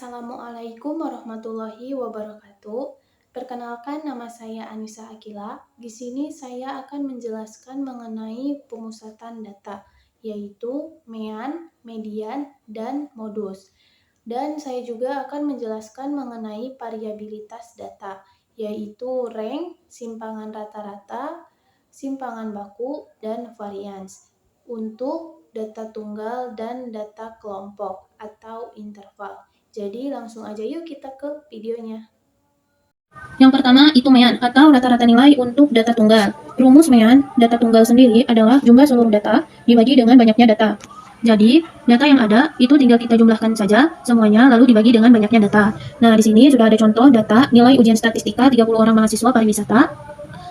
Assalamualaikum warahmatullahi wabarakatuh. Perkenalkan, nama saya Anissa Akila. Di sini saya akan menjelaskan mengenai pemusatan data, yaitu MEAN, median, dan modus. Dan saya juga akan menjelaskan mengenai variabilitas data, yaitu rank, simpangan rata-rata, simpangan baku, dan varians untuk data tunggal dan data kelompok atau interval. Jadi langsung aja yuk kita ke videonya. Yang pertama itu MEAN atau rata-rata nilai untuk data tunggal. Rumus MEAN data tunggal sendiri adalah jumlah seluruh data dibagi dengan banyaknya data. Jadi, data yang ada itu tinggal kita jumlahkan saja semuanya lalu dibagi dengan banyaknya data. Nah, di sini sudah ada contoh data nilai ujian statistika 30 orang mahasiswa pariwisata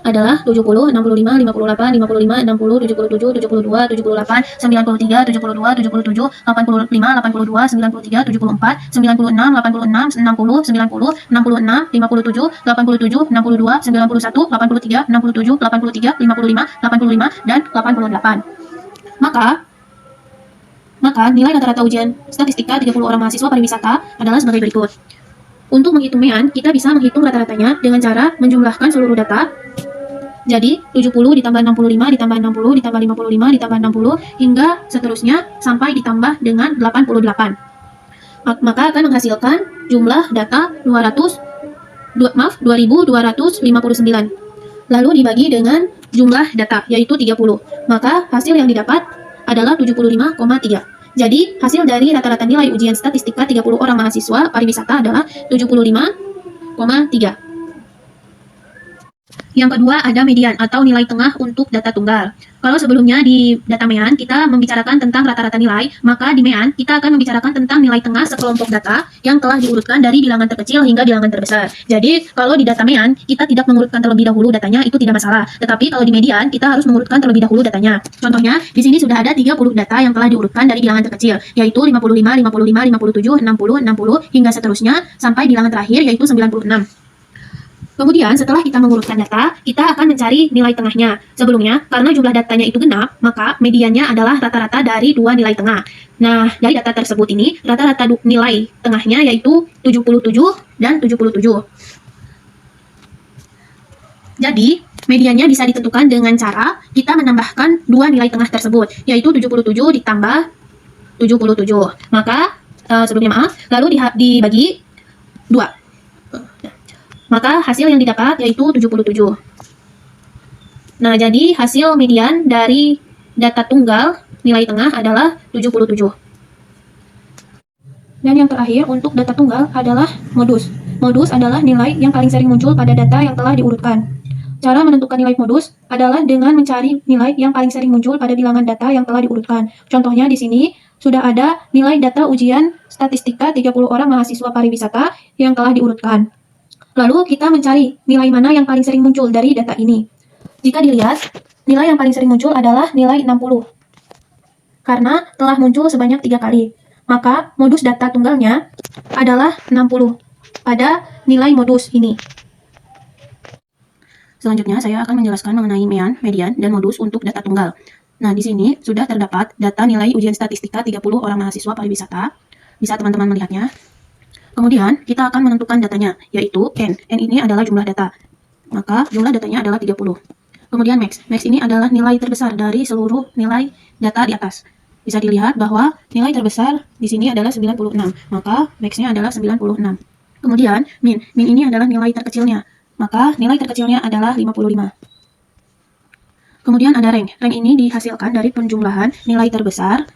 adalah 70, 65, 58, 55, 60, 77, 72, 78, 93, 72, 77, 85, 82, 93, 74, 96, 86, 60, 90, 66, 57, 87, 62, 91, 83, 67, 83, 55, 85, dan 88. Maka nilai rata-rata ujian statistika 30 orang mahasiswa pariwisata adalah sebagai berikut. Untuk menghitung MEAN, kita bisa menghitung rata-ratanya dengan cara menjumlahkan seluruh data. Jadi, 70 ditambah 65 ditambah 60 ditambah 55 ditambah 60 hingga seterusnya sampai ditambah dengan 88. Maka akan menghasilkan jumlah data 2259. Lalu dibagi dengan jumlah data yaitu 30. Maka hasil yang didapat adalah 75,3. Jadi, hasil dari rata-rata nilai ujian statistika 30 orang mahasiswa pariwisata adalah 75,3. Yang kedua ada median atau nilai tengah untuk data tunggal. Kalau sebelumnya di data MEAN kita membicarakan tentang rata-rata nilai, maka di MEAN kita akan membicarakan tentang nilai tengah sekelompok data yang telah diurutkan dari bilangan terkecil hingga bilangan terbesar. Jadi kalau di data MEAN kita tidak mengurutkan terlebih dahulu datanya, itu tidak masalah. Tetapi kalau di median kita harus mengurutkan terlebih dahulu datanya. Contohnya di sini sudah ada 30 data yang telah diurutkan dari bilangan terkecil, yaitu 55, 55, 57, 60, 60 hingga seterusnya sampai bilangan terakhir yaitu 96. Kemudian setelah kita mengurutkan data, kita akan mencari nilai tengahnya. Sebelumnya, karena jumlah datanya itu genap, maka mediannya adalah rata-rata dari dua nilai tengah. Nah, dari data tersebut ini, rata-rata nilai tengahnya yaitu 77 dan 77. Jadi, mediannya bisa ditentukan dengan cara kita menambahkan dua nilai tengah tersebut, yaitu 77 ditambah 77. Maka, lalu dibagi 2. Maka hasil yang didapat yaitu 77. Nah, jadi hasil median dari data tunggal nilai tengah adalah 77. Dan yang terakhir untuk data tunggal adalah modus. Modus adalah nilai yang paling sering muncul pada data yang telah diurutkan. Cara menentukan nilai modus adalah dengan mencari nilai yang paling sering muncul pada bilangan data yang telah diurutkan. Contohnya di sini sudah ada nilai data ujian statistika 30 orang mahasiswa pariwisata yang telah diurutkan. Lalu kita mencari nilai mana yang paling sering muncul dari data ini. Jika dilihat, nilai yang paling sering muncul adalah nilai 60. Karena telah muncul sebanyak 3 kali. Maka modus data tunggalnya adalah 60 pada nilai modus ini. Selanjutnya saya akan menjelaskan mengenai MEAN, median, dan modus untuk data tunggal. Nah, di sini sudah terdapat data nilai ujian statistika 30 orang mahasiswa pariwisata. Bisa teman-teman melihatnya. Kemudian, kita akan menentukan datanya, yaitu N. N ini adalah jumlah data. Maka, jumlah datanya adalah 30. Kemudian max. Max ini adalah nilai terbesar dari seluruh nilai data di atas. Bisa dilihat bahwa nilai terbesar di sini adalah 96. Maka, max-nya adalah 96. Kemudian, min. Min ini adalah nilai terkecilnya. Maka, nilai terkecilnya adalah 55. Kemudian ada rank. Rank ini dihasilkan dari penjumlahan nilai terbesar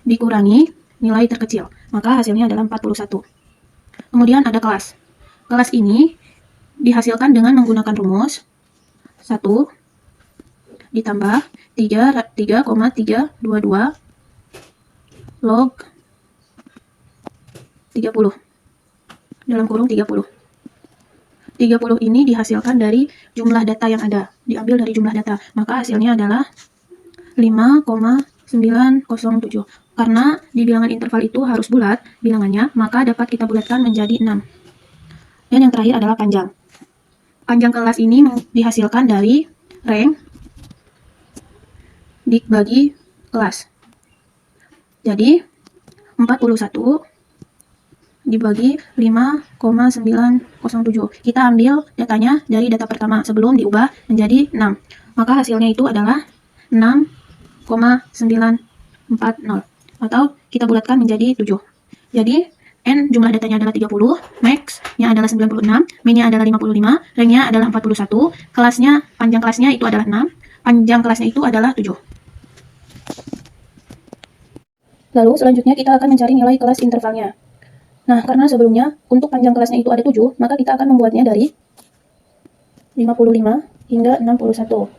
dikurangi nilai terkecil. Maka, hasilnya adalah 41. Kemudian ada kelas. Kelas ini dihasilkan dengan menggunakan rumus 1 ditambah 3,322 log 30 dalam kurung 30. 30 ini dihasilkan dari jumlah data yang ada, diambil dari jumlah data. Maka hasilnya adalah 5,907. Karena di bilangan interval itu harus bulat bilangannya, maka dapat kita bulatkan menjadi 6. Dan yang terakhir adalah panjang. Panjang kelas ini dihasilkan dari rank dibagi kelas. Jadi 41 dibagi 5,907. Kita ambil datanya dari data pertama sebelum diubah menjadi 6. Maka hasilnya itu adalah 6,940. Atau kita bulatkan menjadi 7. Jadi N jumlah datanya adalah 30, max-nya adalah 96, min-nya adalah 55, rank-nya adalah 41, panjang kelasnya itu adalah 6, panjang kelasnya itu adalah 7. Lalu selanjutnya kita akan mencari nilai kelas intervalnya. Nah, karena sebelumnya untuk panjang kelasnya itu ada 7, maka kita akan membuatnya dari 55 hingga 61.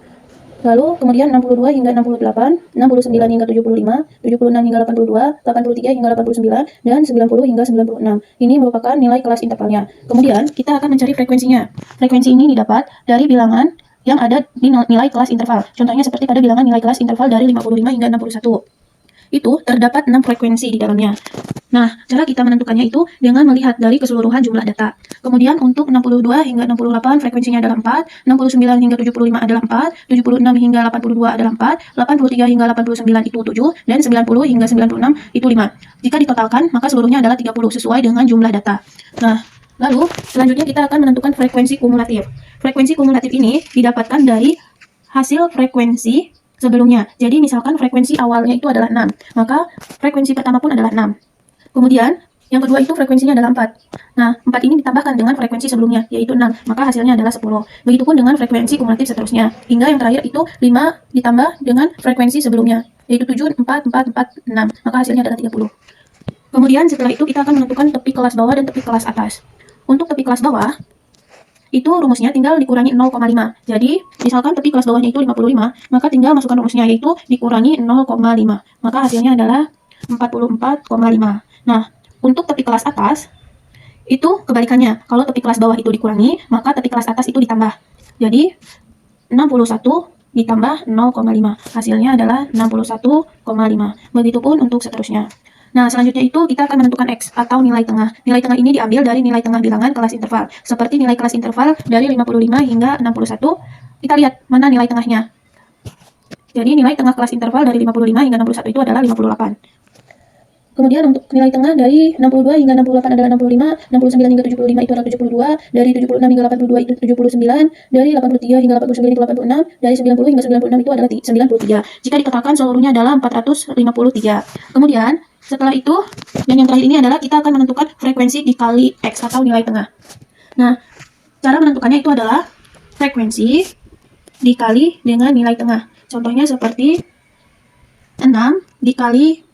Lalu kemudian 62 hingga 68, 69 hingga 75, 76 hingga 82, 83 hingga 89, dan 90 hingga 96. Ini merupakan nilai kelas intervalnya. Kemudian kita akan mencari frekuensinya. Frekuensi ini didapat dari bilangan yang ada di nilai kelas interval. Contohnya seperti pada bilangan nilai kelas interval dari 55 hingga 61. Itu terdapat 6 frekuensi di dalamnya. Nah, cara kita menentukannya itu dengan melihat dari keseluruhan jumlah data. Kemudian untuk 62 hingga 68 frekuensinya adalah 4, 69 hingga 75 adalah 4, 76 hingga 82 adalah 4, 83 hingga 89 itu 7, dan 90 hingga 96 itu 5. Jika ditotalkan, maka seluruhnya adalah 30 sesuai dengan jumlah data. Nah, lalu selanjutnya kita akan menentukan frekuensi kumulatif. Frekuensi kumulatif ini didapatkan dari hasil frekuensi sebelumnya. Jadi misalkan frekuensi awalnya itu adalah 6, maka frekuensi pertama pun adalah 6. Kemudian yang kedua itu frekuensinya adalah 4. Nah, 4 ini ditambahkan dengan frekuensi sebelumnya, yaitu 6, maka hasilnya adalah 10. Begitupun dengan frekuensi kumulatif seterusnya, hingga yang terakhir itu 5 ditambah dengan frekuensi sebelumnya, yaitu 7, 4, 4, 4, 6, maka hasilnya adalah 30. Kemudian setelah itu kita akan menentukan tepi kelas bawah dan tepi kelas atas. Untuk tepi kelas bawah, itu rumusnya tinggal dikurangi 0,5. Jadi, misalkan tepi kelas bawahnya itu 55, maka tinggal masukkan rumusnya yaitu dikurangi 0,5. Maka hasilnya adalah 44,5. Nah, untuk tepi kelas atas, itu kebalikannya. Kalau tepi kelas bawah itu dikurangi, maka tepi kelas atas itu ditambah. Jadi, 61 ditambah 0,5. Hasilnya adalah 61,5. Begitupun untuk seterusnya. Nah, selanjutnya itu kita akan menentukan X atau nilai tengah. Nilai tengah ini diambil dari nilai tengah bilangan kelas interval. Seperti nilai kelas interval dari 55 hingga 61, kita lihat mana nilai tengahnya. Jadi nilai tengah kelas interval dari 55 hingga 61 itu adalah 58. Kemudian untuk nilai tengah dari 62 hingga 68 adalah 65, 69 hingga 75 itu adalah 72, dari 76 hingga 82 itu 79, dari 83 hingga 89 itu 86, dari 90 hingga 96 itu adalah 93. Jika ditotalkan seluruhnya adalah 453. Kemudian setelah itu, dan yang terakhir ini adalah kita akan menentukan frekuensi dikali X atau nilai tengah. Nah, cara menentukannya itu adalah frekuensi dikali dengan nilai tengah. Contohnya seperti 6 dikali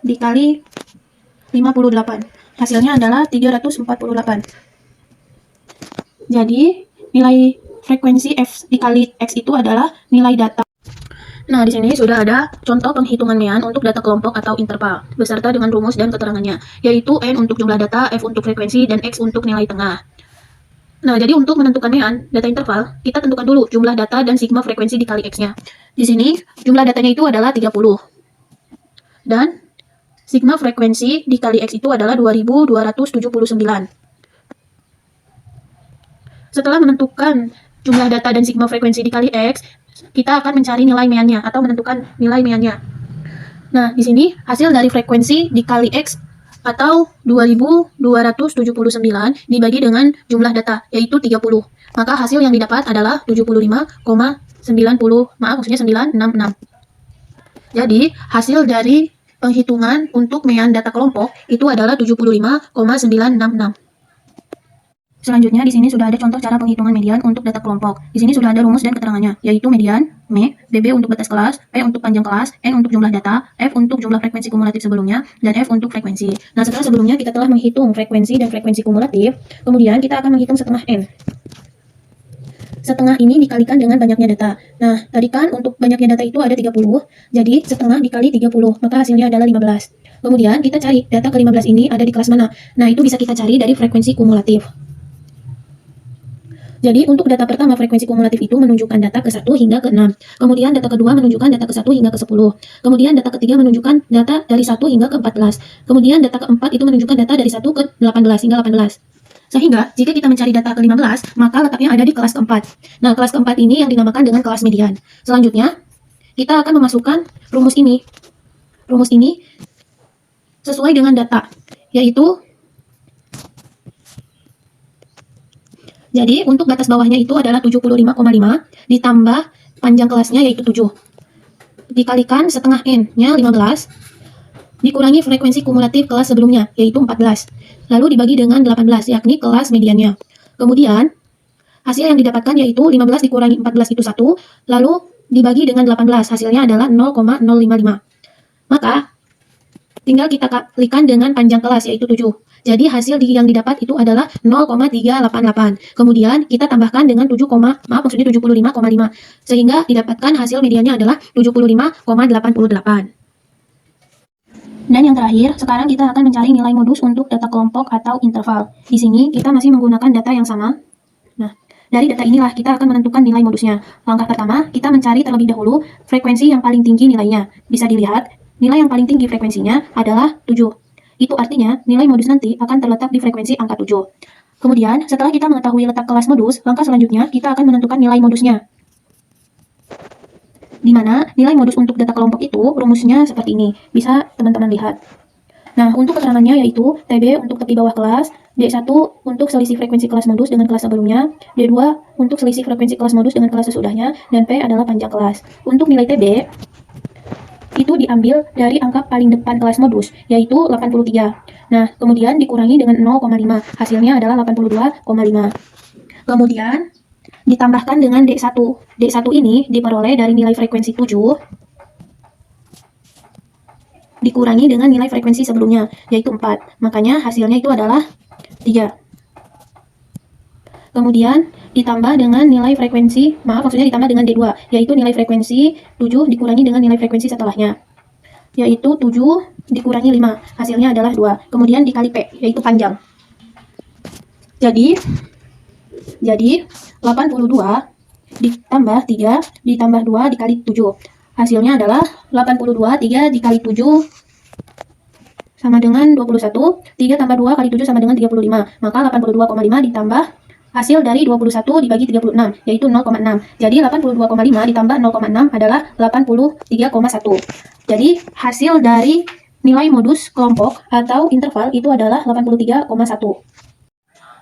58. Hasilnya adalah 348. Jadi, nilai frekuensi F dikali X itu adalah nilai data. Nah, di sini sudah ada contoh penghitungan mean untuk data kelompok atau interval, beserta dengan rumus dan keterangannya, yaitu N untuk jumlah data, F untuk frekuensi, dan X untuk nilai tengah. Nah, jadi untuk menentukan mean, data interval, kita tentukan dulu jumlah data dan sigma frekuensi dikali X-nya. Di sini, jumlah datanya itu adalah 30. Dan sigma frekuensi dikali X itu adalah 2279. Setelah menentukan jumlah data dan sigma frekuensi dikali X, kita akan mencari nilai meannya atau menentukan nilai meannya. Nah, di sini hasil dari frekuensi dikali X atau 2279 dibagi dengan jumlah data, yaitu 30. Maka hasil yang didapat adalah 75,966. Jadi, hasil dari penghitungan untuk mean data kelompok itu adalah 75,966. Selanjutnya di sini sudah ada contoh cara penghitungan median untuk data kelompok. Di sini sudah ada rumus dan keterangannya, yaitu median, M, BB untuk batas kelas, P untuk panjang kelas, N untuk jumlah data, F untuk jumlah frekuensi kumulatif sebelumnya, dan F untuk frekuensi. Nah, setelah sebelumnya kita telah menghitung frekuensi dan frekuensi kumulatif, kemudian kita akan menghitung setengah N. Setengah ini dikalikan dengan banyaknya data. Nah, tadi kan untuk banyaknya data itu ada 30, jadi setengah dikali 30, maka hasilnya adalah 15. Kemudian kita cari data ke-15 ini ada di kelas mana. Nah, itu bisa kita cari dari frekuensi kumulatif. Jadi untuk data pertama frekuensi kumulatif itu menunjukkan data ke-1 hingga ke-6. Kemudian data kedua menunjukkan data ke-1 hingga ke-10. Kemudian data ketiga menunjukkan data dari 1 hingga ke-14. Kemudian data ke-4 itu menunjukkan data dari 1 ke 18 hingga 18. Sehingga jika kita mencari data ke-15, maka letaknya ada di kelas ke-4. Nah, kelas ke-4 ini yang dinamakan dengan kelas median. Selanjutnya, kita akan memasukkan rumus ini. Rumus ini sesuai dengan data. yaitu jadi untuk batas bawahnya itu adalah 75,5 ditambah panjang kelasnya yaitu 7 dikalikan setengah N-nya 15 dikurangi frekuensi kumulatif kelas sebelumnya yaitu 14 lalu dibagi dengan 18 yakni kelas mediannya. Kemudian hasil yang didapatkan yaitu 15 dikurangi 14 itu 1 lalu dibagi dengan 18 hasilnya adalah 0,055. Maka tinggal kita kalikan dengan panjang kelas yaitu 7. Jadi hasil yang didapat itu adalah 0,388. Kemudian kita tambahkan dengan 75,5 sehingga didapatkan hasil mediannya adalah 75,88. Dan yang terakhir, sekarang kita akan mencari nilai modus untuk data kelompok atau interval. Di sini kita masih menggunakan data yang sama. Nah, dari data inilah kita akan menentukan nilai modusnya. Langkah pertama, kita mencari terlebih dahulu frekuensi yang paling tinggi nilainya. Bisa dilihat, nilai yang paling tinggi frekuensinya adalah 7. Itu artinya nilai modus nanti akan terletak di frekuensi angka 7. Kemudian, setelah kita mengetahui letak kelas modus, langkah selanjutnya kita akan menentukan nilai modusnya. Di mana nilai modus untuk data kelompok itu rumusnya seperti ini. Bisa teman-teman lihat. Nah, untuk keterangannya yaitu TB untuk tepi bawah kelas, D1 untuk selisih frekuensi kelas modus dengan kelas sebelumnya, D2 untuk selisih frekuensi kelas modus dengan kelas sesudahnya, dan P adalah panjang kelas. Untuk nilai TB, itu diambil dari angka paling depan kelas modus, yaitu 83. Nah, kemudian dikurangi dengan 0,5, hasilnya adalah 82,5. Kemudian, ditambahkan dengan D1. D1 ini diperoleh dari nilai frekuensi 7, dikurangi dengan nilai frekuensi sebelumnya, yaitu 4. Makanya hasilnya itu adalah 3. Kemudian ditambah dengan nilai frekuensi, maksudnya ditambah dengan D2, yaitu nilai frekuensi 7 dikurangi dengan nilai frekuensi setelahnya, yaitu 7 dikurangi 5, hasilnya adalah 2. Kemudian dikali P, yaitu panjang. Jadi 82 ditambah 3 ditambah 2 dikali 7. Hasilnya adalah 82, 3 dikali 7 sama dengan 21. 3 tambah 2 kali 7 sama dengan 35. Maka 82,5 ditambah hasil dari 21 dibagi 36, yaitu 0,6. Jadi 82,5 ditambah 0,6 adalah 83,1. Jadi hasil dari nilai modus kelompok atau interval itu adalah 83,1.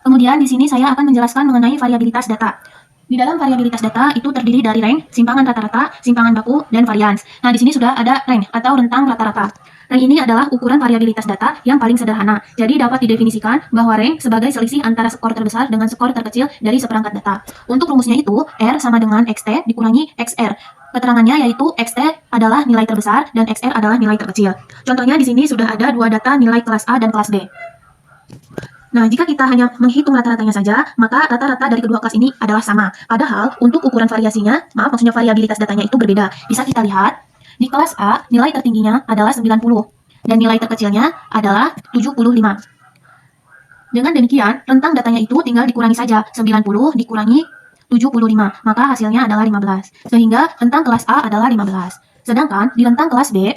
Kemudian di sini saya akan menjelaskan mengenai variabilitas data. Di dalam variabilitas data itu terdiri dari rank, simpangan rata-rata, simpangan baku, dan varians. Nah, di sini sudah ada rank atau rentang rata-rata. Rank ini adalah ukuran variabilitas data yang paling sederhana. Jadi dapat didefinisikan bahwa rank sebagai selisih antara skor terbesar dengan skor terkecil dari seperangkat data. Untuk rumusnya itu, R sama dengan XT dikurangi XR. Keterangannya yaitu XT adalah nilai terbesar dan XR adalah nilai terkecil. Contohnya di sini sudah ada dua data nilai kelas A dan kelas B. Nah, jika kita hanya menghitung rata-ratanya saja, maka rata-rata dari kedua kelas ini adalah sama. Padahal, untuk ukuran variasinya, maksudnya variabilitas datanya itu berbeda. Bisa kita lihat, di kelas A, nilai tertingginya adalah 90, dan nilai terkecilnya adalah 75. Dengan demikian, rentang datanya itu tinggal dikurangi saja, 90 dikurangi 75, maka hasilnya adalah 15. Sehingga rentang kelas A adalah 15. Sedangkan di rentang kelas B,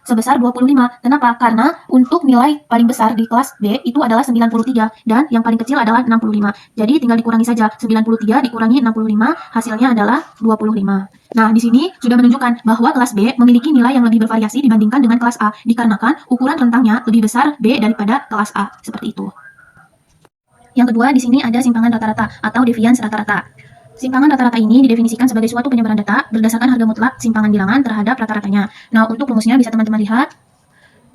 sebesar 25. Kenapa? Karena untuk nilai paling besar di kelas B itu adalah 93 dan yang paling kecil adalah 65. Jadi tinggal dikurangi saja. 93 dikurangi 65 hasilnya adalah 25. Nah, di sini sudah menunjukkan bahwa kelas B memiliki nilai yang lebih bervariasi dibandingkan dengan kelas A dikarenakan ukuran rentangnya lebih besar B daripada kelas A. Seperti itu. Yang kedua, di sini ada simpangan rata-rata atau deviance rata-rata. Simpangan rata-rata ini didefinisikan sebagai suatu penyebaran data berdasarkan harga mutlak simpangan bilangan terhadap rata-ratanya. Nah, untuk rumusnya bisa teman-teman lihat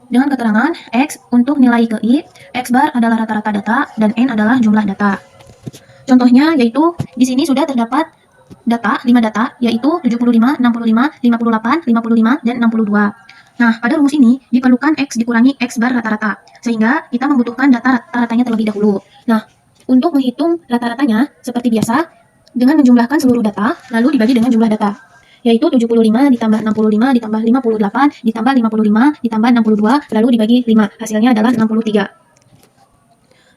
dengan keterangan X untuk nilai ke I, X bar adalah rata-rata data, dan N adalah jumlah data. Contohnya yaitu di sini sudah terdapat data, 5 data, yaitu 75, 65, 58, 55, dan 62. Nah, pada rumus ini diperlukan X dikurangi X bar rata-rata, sehingga kita membutuhkan data rata-ratanya terlebih dahulu. Nah, untuk menghitung rata-ratanya seperti biasa, dengan menjumlahkan seluruh data, lalu dibagi dengan jumlah data, yaitu 75 ditambah 65 ditambah 58 ditambah 55 ditambah 62, lalu dibagi 5, hasilnya adalah 63.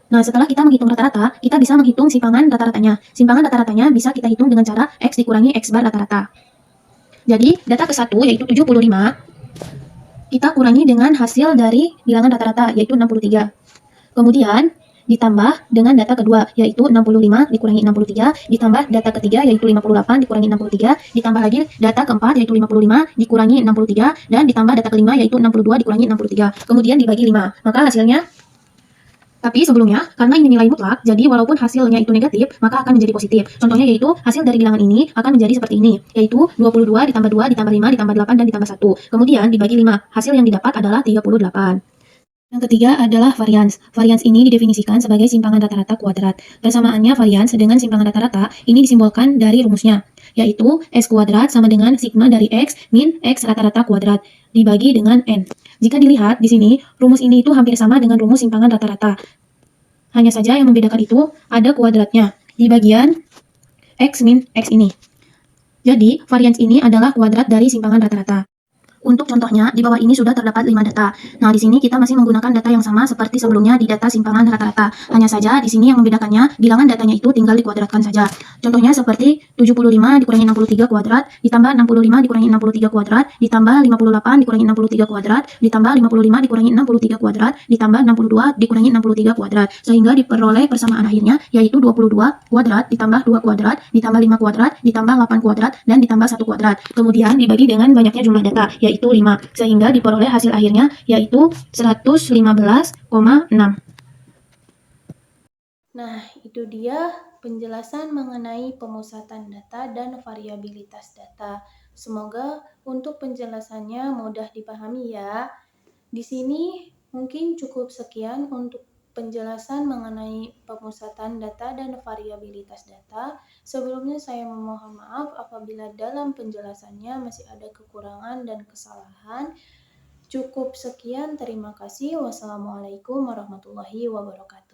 Nah, setelah kita menghitung rata-rata, kita bisa menghitung simpangan rata-ratanya. Simpangan rata-ratanya bisa kita hitung dengan cara X dikurangi X bar rata-rata. Jadi, data ke-1 yaitu 75, kita kurangi dengan hasil dari bilangan rata-rata, yaitu 63. Kemudian, ditambah dengan data kedua, yaitu 65 dikurangi 63, ditambah data ketiga, yaitu 58 dikurangi 63, ditambah lagi data keempat, yaitu 55 dikurangi 63, dan ditambah data kelima, yaitu 62 dikurangi 63. Kemudian dibagi 5, maka hasilnya Tapi sebelumnya, karena ini nilai mutlak, jadi walaupun hasilnya itu negatif, maka akan menjadi positif. Contohnya yaitu hasil dari bilangan ini akan menjadi seperti ini, yaitu 22 ditambah 2 ditambah 5 ditambah 8 dan ditambah 1. Kemudian dibagi 5. Hasil yang didapat adalah 38. Yang ketiga adalah varians. Varians ini didefinisikan sebagai simpangan rata-rata kuadrat. Persamaannya varians dengan simpangan rata-rata ini disimbolkan dari rumusnya, yaitu X kuadrat sama dengan sigma dari X min X rata-rata kuadrat dibagi dengan N. Jika dilihat di sini, rumus ini itu hampir sama dengan rumus simpangan rata-rata. Hanya saja yang membedakan itu ada kuadratnya di bagian X min X ini. Jadi, varians ini adalah kuadrat dari simpangan rata-rata. Untuk contohnya, di bawah ini sudah terdapat 5 data. Nah, di sini kita masih menggunakan data yang sama seperti sebelumnya di data simpangan rata-rata. Hanya saja di sini yang membedakannya, bilangan datanya itu tinggal dikuadratkan saja. Contohnya seperti 75 dikurangi 63 kuadrat, ditambah 65 dikurangi 63 kuadrat, ditambah 58 dikurangi 63 kuadrat, ditambah 55 dikurangi 63 kuadrat, ditambah 62 dikurangi 63 kuadrat. Sehingga diperoleh persamaan akhirnya, yaitu 22 kuadrat, ditambah 2 kuadrat, ditambah 5 kuadrat, ditambah 8 kuadrat, dan ditambah 1 kuadrat. Kemudian dibagi dengan banyaknya jumlah data, yaitu 5, sehingga diperoleh hasil akhirnya yaitu 115,6. Nah, itu dia penjelasan mengenai pemusatan data dan variabilitas data. Semoga untuk penjelasannya mudah dipahami ya. Di sini mungkin cukup sekian untuk penjelasan mengenai pemusatan data dan variabilitas data. Sebelumnya saya memohon maaf apabila dalam penjelasannya masih ada kekurangan dan kesalahan. Cukup sekian, terima kasih. Wassalamualaikum warahmatullahi wabarakatuh.